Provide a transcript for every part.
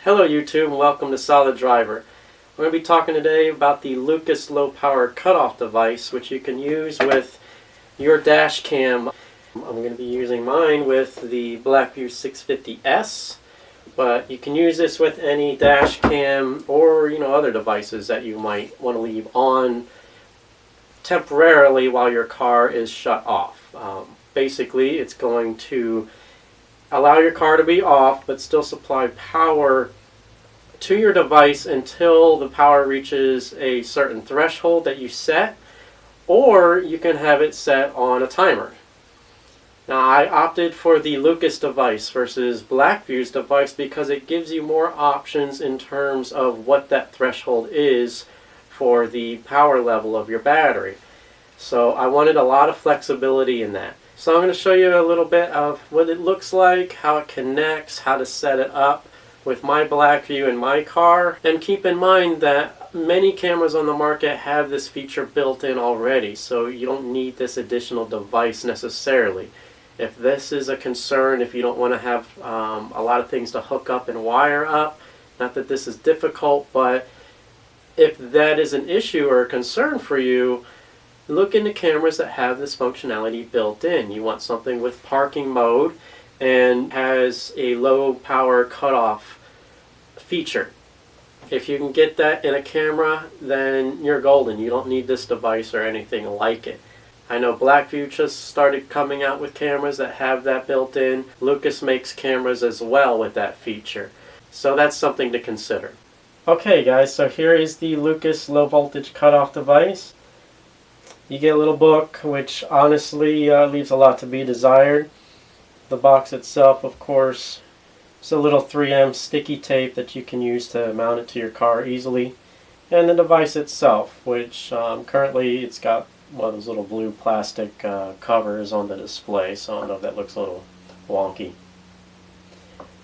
Hello YouTube and welcome to Solid Driver. We're going to be talking today about the Lukas low power cutoff device, which you can use with your dash cam. I'm going to be using mine with the BlackVue 650S, but you can use this with any dash cam or other devices that you might want to leave on temporarily while your car is shut off. Basically, it's going to allow your car to be off but still supply power to your device until the power reaches a certain threshold that you set, or you can have it set on a timer. Now, I opted for the Lukas device versus BlackVue's device because it gives you more options in terms of what that threshold is for the power level of your battery. So I wanted a lot of flexibility in that. So I'm going to show you a little bit of what it looks like, how it connects, how to set it up with my BlackVue in my car. And keep in mind that many cameras on the market have this feature built in already, so you don't need this additional device necessarily. If this is a concern, if you don't want to have a lot of things to hook up and wire up, not that this is difficult, but if that is an issue or a concern for you, look into cameras that have this functionality built in. You want something with parking mode and has a low power cutoff feature. If you can get that in a camera, then you're golden. You don't need this device or anything like it. I know BlackVue just started coming out with cameras that have that built in. Lukas makes cameras as well with that feature. So that's something to consider. Okay guys, so here is the Lukas low voltage cutoff device. You get a little book, which honestly leaves a lot to be desired. The box itself, of course, is a little 3M sticky tape that you can use to mount it to your car easily. And the device itself, which currently it's got one of those little blue plastic covers on the display, so I don't know if that looks a little wonky.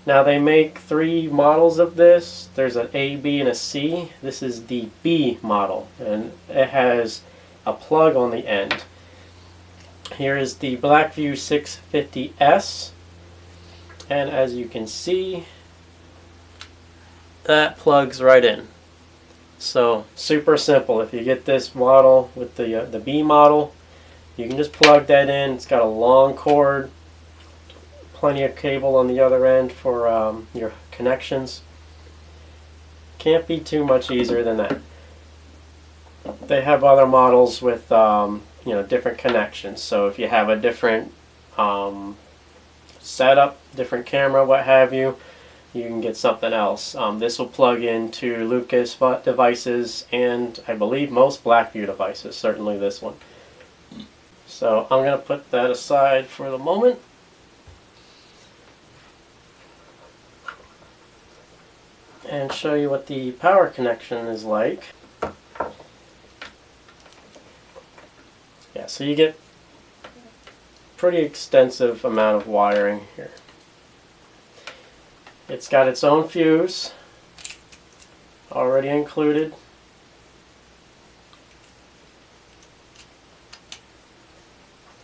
Now they make 3 models of this. There's an A, B, and a C. This is the B model, and it has a plug on the end. Here is the BlackVue 650S, and as you can see, that plugs right in. So super simple. If you get this model with the B model, you can just plug that in. It's got a long cord, plenty of cable on the other end for your connections. Can't be too much easier than that. They have other models with different connections. So if you have a different setup, different camera, what have you, you can get something else. This will plug into Lukas devices and I believe most BlackVue devices, certainly this one. So I'm going to put that aside for the moment. And show you what the power connection is like. Yeah, so you get pretty extensive amount of wiring here. It's got its own fuse already included.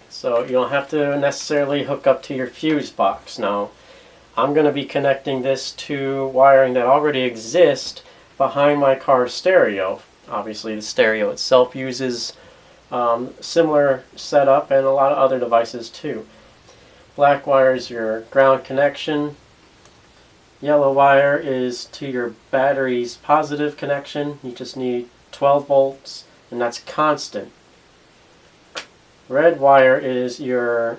So you don't have to necessarily hook up to your fuse box. Now, I'm going to be connecting this to wiring that already exists behind my car's stereo. Obviously the stereo itself uses similar setup and a lot of other devices too. Black wire is your ground connection. Yellow wire is to your battery's positive connection. You just need 12 volts and that's constant. Red wire is your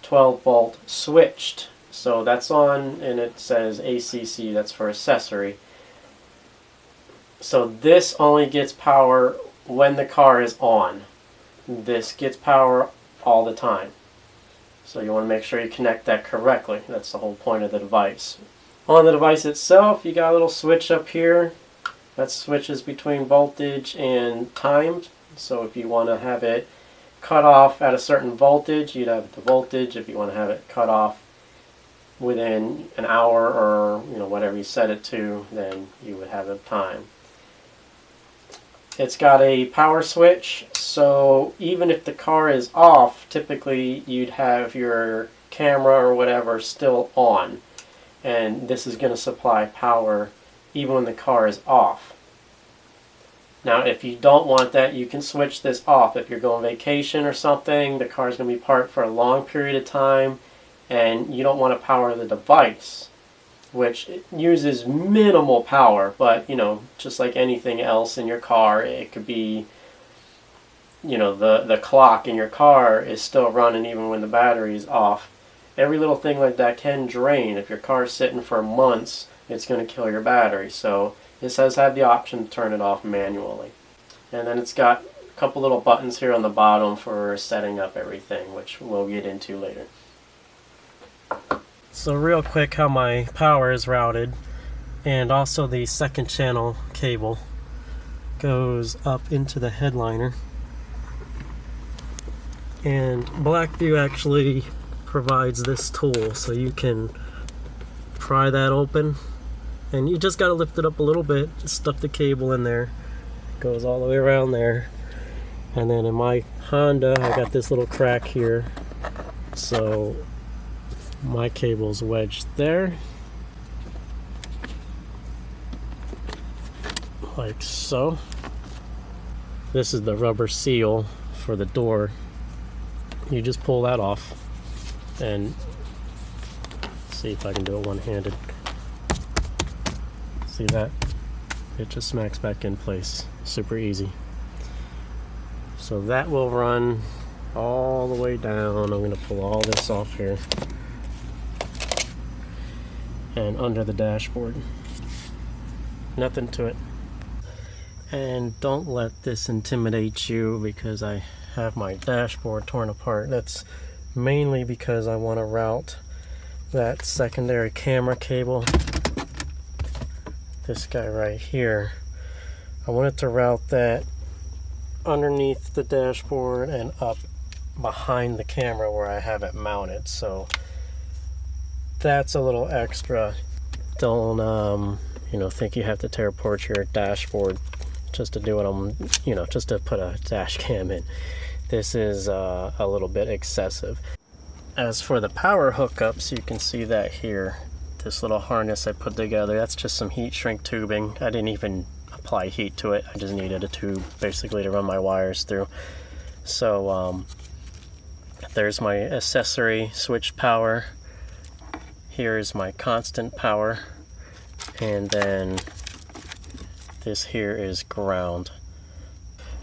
12 volt switched. So that's on and it says ACC, that's for accessory. So this only gets power when the car is on. This gets power all the time. So you want to make sure you connect that correctly. That's the whole point of the device. On the device itself, you got a little switch up here that switches between voltage and time. So if you want to have it cut off at a certain voltage, you'd have the voltage. If you want to have it cut off within an hour or whatever you set it to, then you would have a time. It's got a power switch, so even if the car is off, typically you'd have your camera or whatever still on. And this is going to supply power even when the car is off. Now, if you don't want that, you can switch this off. If you're going on vacation or something, the car is going to be parked for a long period of time, and you don't want to power the device, which uses minimal power, but, you know, just like anything else in your car, it could be, you know, the clock in your car is still running even when the battery is off. Every little thing like that can drain. If your car's sitting for months, it's going to kill your battery. So this does have the option to turn it off manually. And then it's got a couple little buttons here on the bottom for setting up everything, which we'll get into later. So real quick, how my power is routed, and also the second channel cable goes up into the headliner. And BlackVue actually provides this tool, so you can pry that open, and you just got to lift it up a little bit, stuff the cable in there, it goes all the way around there. And then in my Honda, I got this little crack here, so my cable's wedged there, like so. This is the rubber seal for the door. You just pull that off, and see if I can do it one-handed. See that? It just smacks back in place. Super easy. So that will run all the way down. I'm going to pull all this off here and under the dashboard. Nothing to it. And don't let this intimidate you because I have my dashboard torn apart. That's mainly because I want to route that secondary camera cable, this guy right here. I wanted to route that underneath the dashboard and up behind the camera where I have it mounted. So that's a little extra. Don't you know, think you have to tear apart your dashboard just to do what I'm, you know, just to put a dash cam in. This is a little bit excessive. As for the power hookups, you can see that here. This little harness I put together, that's just some heat shrink tubing. I didn't even apply heat to it. I just needed a tube basically to run my wires through. So there's my accessory switch power. Here's my constant power. And then this here is ground.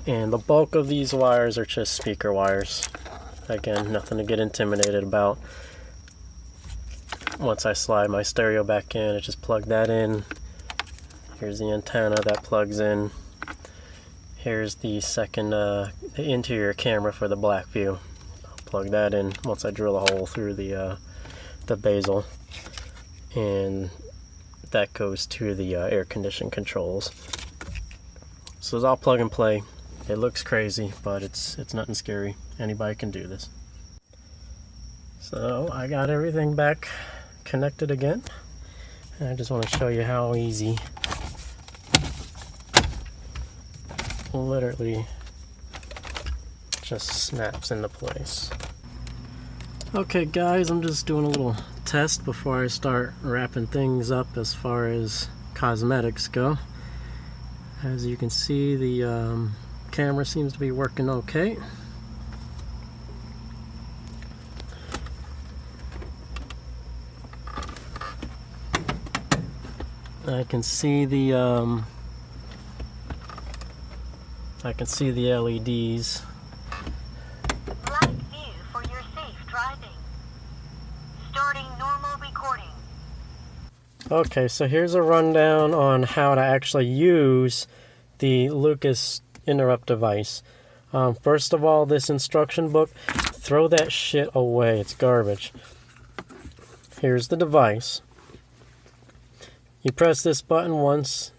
And the bulk of these wires are just speaker wires. Again, nothing to get intimidated about. Once I slide my stereo back in, I just plug that in. Here's the antenna that plugs in. Here's the second, the interior camera for the BlackVue. I'll plug that in once I drill a hole through the bezel. And that goes to the air condition controls. So it's all plug and play. It looks crazy, but it's nothing scary. Anybody can do this. So I got everything back connected again. And I just want to show you how easy. Literally just snaps into place. Okay guys, I'm just doing a little test before I start wrapping things up as far as cosmetics go. As you can see, the camera seems to be working okay. I can see the LEDs. BlackVue for your safe driving. Starting normal recording. Okay, so here's a rundown on how to actually use the Lukas interrupt device. First of all, this instruction book, throw that shit away. It's garbage. Here's the device. You press this button once,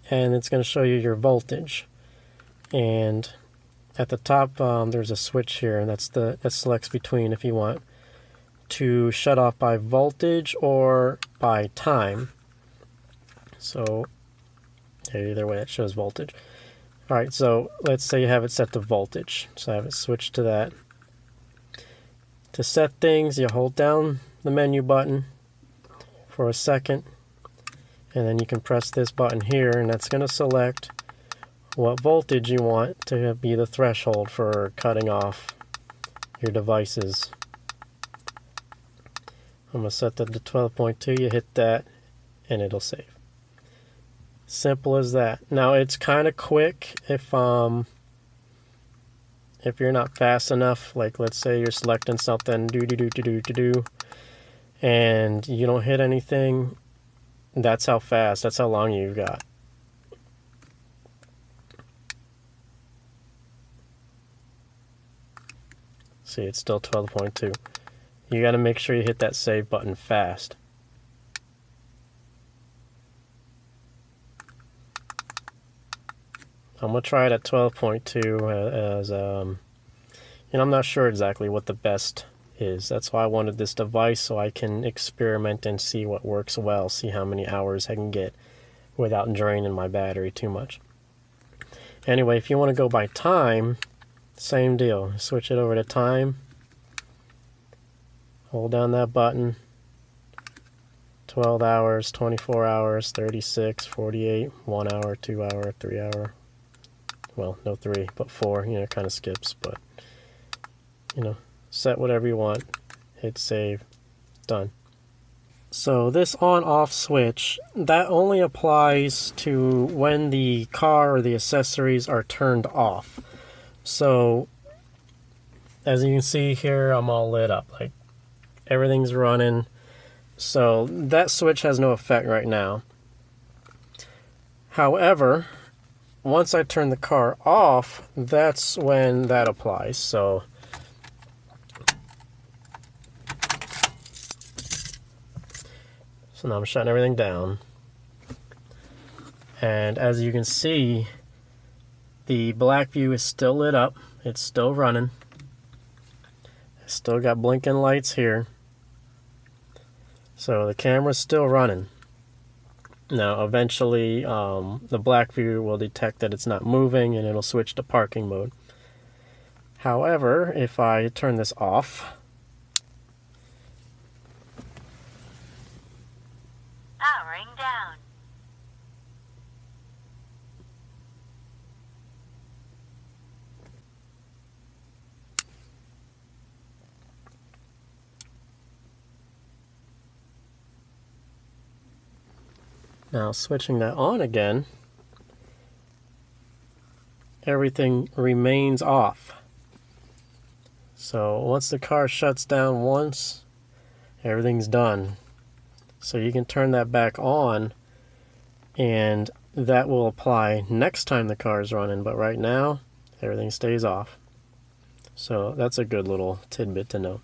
and it's going to show you your voltage. And at the top, there's a switch here, and that selects between if you want to shut off by voltage or by time. So either way, it shows voltage. All right, so let's say you have it set to voltage. So I have it switched to that. To set things, you hold down the menu button for a second, And then you can press this button here, and that's going to select what voltage you want to be the threshold for cutting off your devices. I'm going to set that to 12.2. You hit that, and it'll save. Simple as that. Now it's kind of quick if you're not fast enough. Like, let's say you're selecting something, and you don't hit anything. That's how fast, that's how long you've got. See, it's still 12.2. You got to make sure you hit that save button fast. I'm going to try it at 12.2 as, I'm not sure exactly what the best is. That's why I wanted this device, so I can experiment and see what works well, see how many hours I can get without draining my battery too much. Anyway, if you want to go by time, same deal. Switch it over to time. Hold down that button. 12 hours, 24 hours, 36, 48, 1 hour, 2 hour, 3 hour. Well, no 3, but 4, kind of skips, but, set whatever you want, hit save, done. So this on-off switch, that only applies to when the car or the accessories are turned off. So, as you can see here, I'm all lit up, like, everything's running. So, that switch has no effect right now. However, once I turn the car off, that's when that applies. So now I'm shutting everything down. And as you can see, the BlackVue is still lit up. It's still running. It's still got blinking lights here. So the camera's still running. Now, eventually, the BlackVue will detect that it's not moving, and it'll switch to parking mode. However, if I turn this off, powering down. now switching that on again, everything remains off. So once the car shuts down once, everything's done. So you can turn that back on, and that will apply next time the car is running, but right now everything stays off. So that's a good little tidbit to know.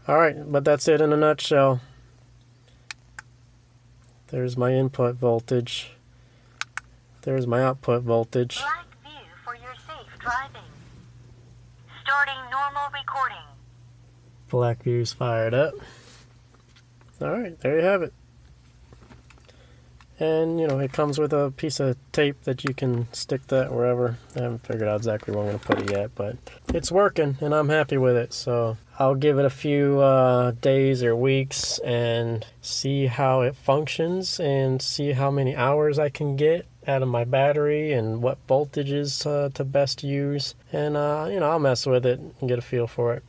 Alright, but that's it in a nutshell. There's my input voltage. There's my output voltage. BlackVue for your safe driving. Starting normal recording. BlackVue's fired up. Alright, there you have it. And, it comes with a piece of tape that you can stick that wherever. I haven't figured out exactly where I'm going to put it yet, but it's working, and I'm happy with it. So I'll give it a few days or weeks and see how it functions and see how many hours I can get out of my battery and what voltages to best use. And, I'll mess with it and get a feel for it.